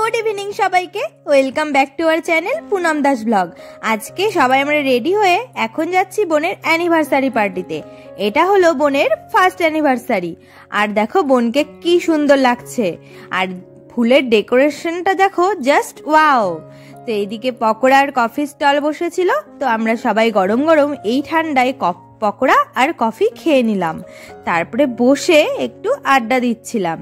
Good evening सबाइके welcome back to our channel Poonam Das blog. आज के सबाई आमरा रेडी हुए एखन जाচ্ছি बोनेर অ্যানিভার্সারি पार्टीते। এটা হলো বোনের ফার্স্ট অ্যানিভার্সারি। আর দেখো বোনকে কি সুন্দর লাগছে, আর ফুলের ডেকোরেশনটা দেখো জাস্ট ওয়াও। তো এইদিকে পকোড়া আর কফি স্টল বসেছিল, তো আমরা সবাই গরম গরম এই ঠান্ডায় পকোড়া আর কফি খেয়ে নিলাম, তারপরে বসে একটু আড্ডা দিচ্ছিলাম।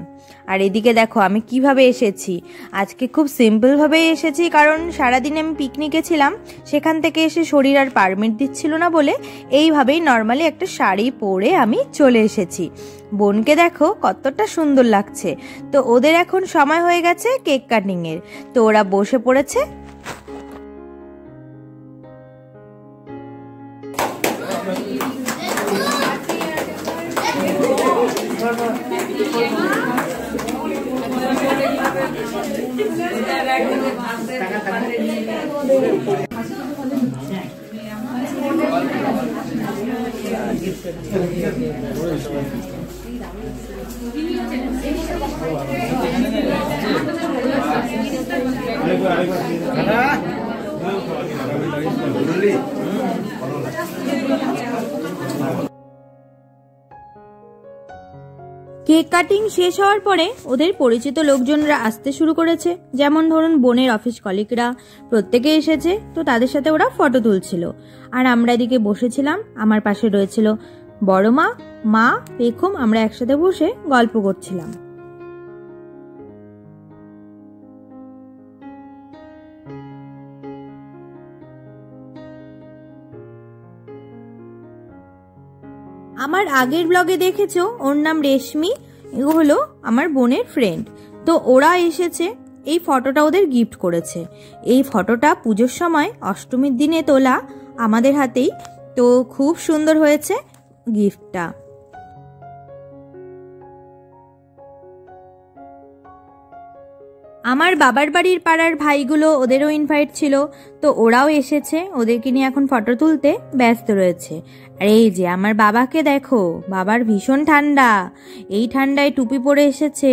আর এদিকে দেখো আমি কিভাবে এসেছি, আজকে খুব সিম্পল ভাবে এসেছি, কারণ সারাদিন আমি পিকনিকে ছিলাম, সেখান থেকে এসে শরীর আর পারমিট দিচ্ছিল না বলে এইভাবেই নর্মালি একটা শাড়ি পরে আমি চলে এসেছি। বোনকে দেখো কতটা সুন্দর লাগছে। তো ওদের এখন সময় হয়ে গেছে কেক কাটিং এর, তো ওরা বসে পড়েছে। কেক কাটিং শেষ হওয়ার পরে ওদের পরিচিত লোকজনরা আসতে শুরু করেছে, যেমন ধরুন বোনের অফিস কলিগরা প্রত্যেকে এসেছে, তো তাদের সাথে ওরা ফটো তুলছিল। আর আমরা এদিকে বসেছিলাম, আমার পাশে রয়েছিল বড় মা, মা, পেখম, আমরা একসাথে বসে গল্প করছিলাম। আমার আগের ব্লগে দেখেছো ওর নাম রেশমি, ও হলো আমার বোনের ফ্রেন্ড। তো ওরা এসেছে, এই ফটোটা ওদের গিফট করেছে। এই ফটোটা পুজোর সময় অষ্টমীর দিনে তোলা আমাদের হাতেই, তো খুব সুন্দর হয়েছে গিফটটা। আমার বাবার বাড়ির পাড়ার ভাইগুলো, ওদেরও ইনভাইট ছিল, তো ওরাও এসেছে, ওদেরকে নিয়ে এখন ফটো তুলতে ব্যস্ত রয়েছে। আর এই যে আমার বাবাকে দেখো, বাবার ভীষণ ঠান্ডা, এই ঠান্ডায় টুপি পরে এসেছে।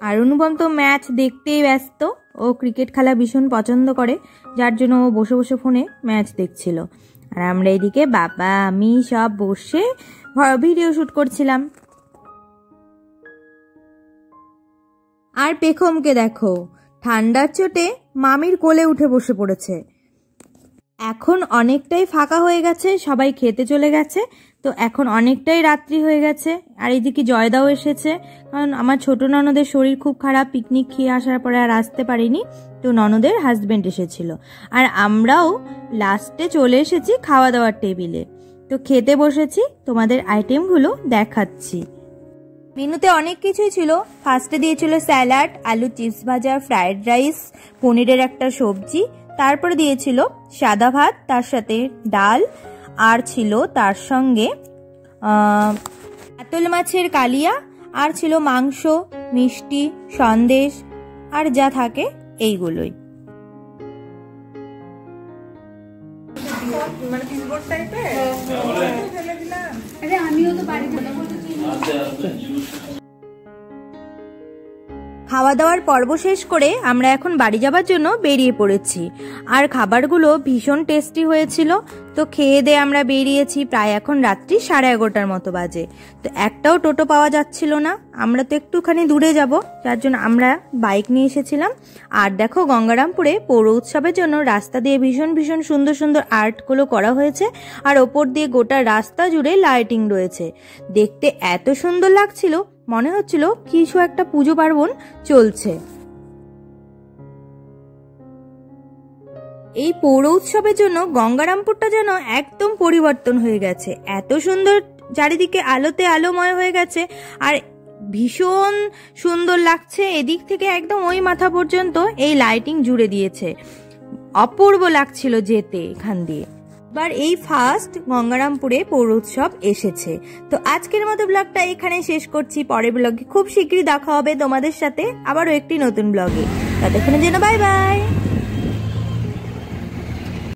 আর অনুপম তো ম্যাচ দেখতেই ব্যস্ত, ও ক্রিকেট খেলা ভীষণ পছন্দ করে, যার জন্য ও বসে বসে ফোনে ম্যাচ দেখছিল। আর আমরা এদিকে বাবা আমি সব বসে ভিডিও শুট করছিলাম। আর পেখমকে দেখো ঠান্ডার চোটে মামির কোলে উঠে বসে পড়েছে। এখন অনেকটাই ফাঁকা হয়ে গেছে, সবাই খেতে চলে গেছে, তো এখন অনেকটাই রাত্রি হয়ে গেছে। আর এদিকে জয়দাও এসেছে, কারণ আমার ছোট ননদের শরীর খুব খারাপ, পিকনিক খেয়ে আসার পরে আর আসতে পারিনি, তো ননদের হাজবেন্ড এসেছিল। আর আমরাও লাস্টে চলে এসেছি খাওয়া দাওয়ার টেবিলে, তো খেতে বসেছি, তোমাদের আইটেমগুলো দেখাচ্ছি। মেনুতে অনেক কিছুই ছিল। ফার্স্টে দিয়েছিল স্যালাড, আলু চিপস ভাজা, ফ্রাইড রাইস, পনিরের একটা সবজি, তারপরে দিয়েছিল সাদা ভাত, তার সাথে ডাল, আর ছিল তার সঙ্গে কাতল মাছের কালিয়া, আর ছিল মাংস, মিষ্টি, সন্দেশ, আর যা থাকে এইগুলোই। খাওয়া দাওয়ার পর্ব শেষ করে আমরা এখন বাড়ি যাবার জন্য বেরিয়ে পড়েছি। আর খাবারগুলো ভীষণ টেস্টি হয়েছিল, তো খেয়ে দিয়ে আমরা বেরিয়েছি। প্রায় এখন রাত্রি 11:30 মতো বাজে, তো একটাও টোটো পাওয়া যাচ্ছিল না। আমরা তো একটুখানি দূরে যাব, যার জন্য আমরা বাইক নিয়ে এসেছিলাম। আর দেখো গঙ্গারামপুরে পৌর উৎসবের জন্য রাস্তা দিয়ে ভীষণ ভীষণ সুন্দর সুন্দর আর্টগুলো করা হয়েছে, আর ওপর দিয়ে গোটা রাস্তা জুড়ে লাইটিং রয়েছে। দেখতে এত সুন্দর লাগছিল, মনে হচ্ছিল কিছু একটা পুজো পার্বণ চলছে। এই পৌর উৎসবের জন্য গঙ্গারামপুরটা যেন একদম পরিবর্তন হয়ে গেছে, এত সুন্দর চারিদিকে আলোতে আলোময় হয়ে গেছে, আর ভীষণ সুন্দর লাগছে। এদিক থেকে একদম ওই মাথা পর্যন্ত এই লাইটিং জুড়ে দিয়েছে, অপূর্ব লাগছিল যেতে এখান দিয়ে। এবার এই ফার্স্ট গঙ্গারামপুরে পৌর উৎসব এসেছে। তো আজকের মতো ব্লগটা এখানে শেষ করছি, পরের ব্লগে খুব শীঘ্রই দেখা হবে তোমাদের সাথে আবারও একটি নতুন ব্লগে। ততক্ষণের জন্য বাই বাই।